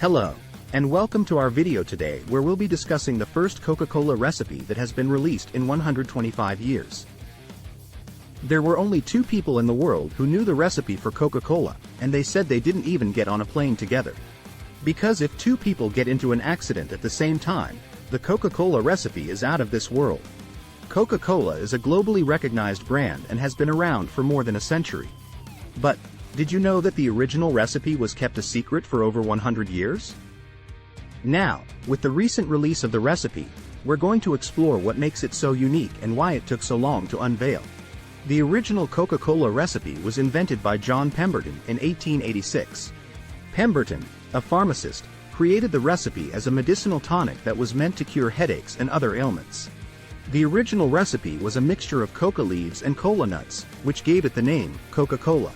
Hello, and welcome to our video today where we'll be discussing the first Coca-Cola recipe that has been released in 125 years. There were only 2 people in the world who knew the recipe for Coca-Cola, and they said they didn't even get on a plane together. Because if 2 people get into an accident at the same time, the Coca-Cola recipe is out of this world. Coca-Cola is a globally recognized brand and has been around for more than a century. But, did you know that the original recipe was kept a secret for over 100 years? Now, with the recent release of the recipe, we're going to explore what makes it so unique and why it took so long to unveil. The original Coca-Cola recipe was invented by John Pemberton in 1886. Pemberton, a pharmacist, created the recipe as a medicinal tonic that was meant to cure headaches and other ailments. The original recipe was a mixture of coca leaves and cola nuts, which gave it the name Coca-Cola.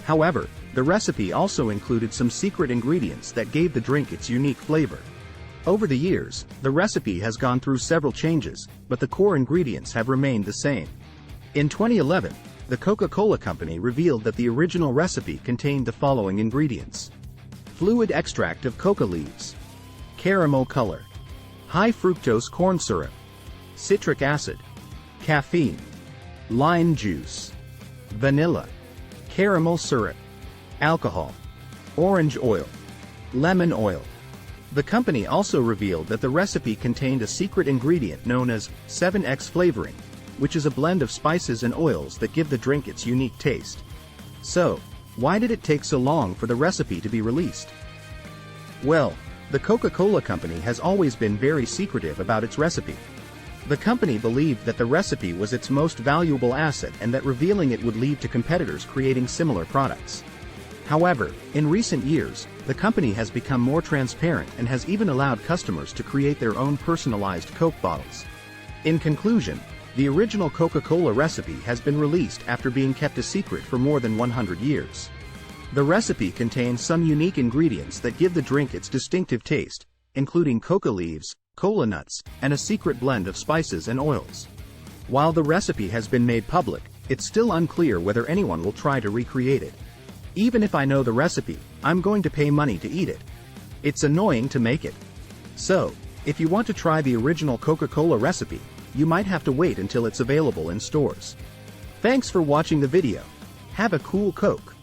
However, the recipe also included some secret ingredients that gave the drink its unique flavor. Over the years, the recipe has gone through several changes, but the core ingredients have remained the same. In 2011, the Coca-Cola Company revealed that the original recipe contained the following ingredients: fluid extract of coca leaves, caramel color, high fructose corn syrup, citric acid, caffeine, lime juice, vanilla, caramel syrup, alcohol, orange oil, lemon oil. The company also revealed that the recipe contained a secret ingredient known as 7X flavoring, which is a blend of spices and oils that give the drink its unique taste. So, why did it take so long for the recipe to be released? Well, the Coca-Cola Company has always been very secretive about its recipe. The company believed that the recipe was its most valuable asset and that revealing it would lead to competitors creating similar products. However, in recent years, the company has become more transparent and has even allowed customers to create their own personalized Coke bottles. In conclusion, the original Coca-Cola recipe has been released after being kept a secret for more than 100 years. The recipe contains some unique ingredients that give the drink its distinctive taste, including coca leaves, cola nuts, and a secret blend of spices and oils. While the recipe has been made public, it's still unclear whether anyone will try to recreate it. Even if I know the recipe, I'm going to pay money to eat it. It's annoying to make it. So, if you want to try the original Coca-Cola recipe, you might have to wait until it's available in stores. Thanks for watching the video. Have a cool Coke.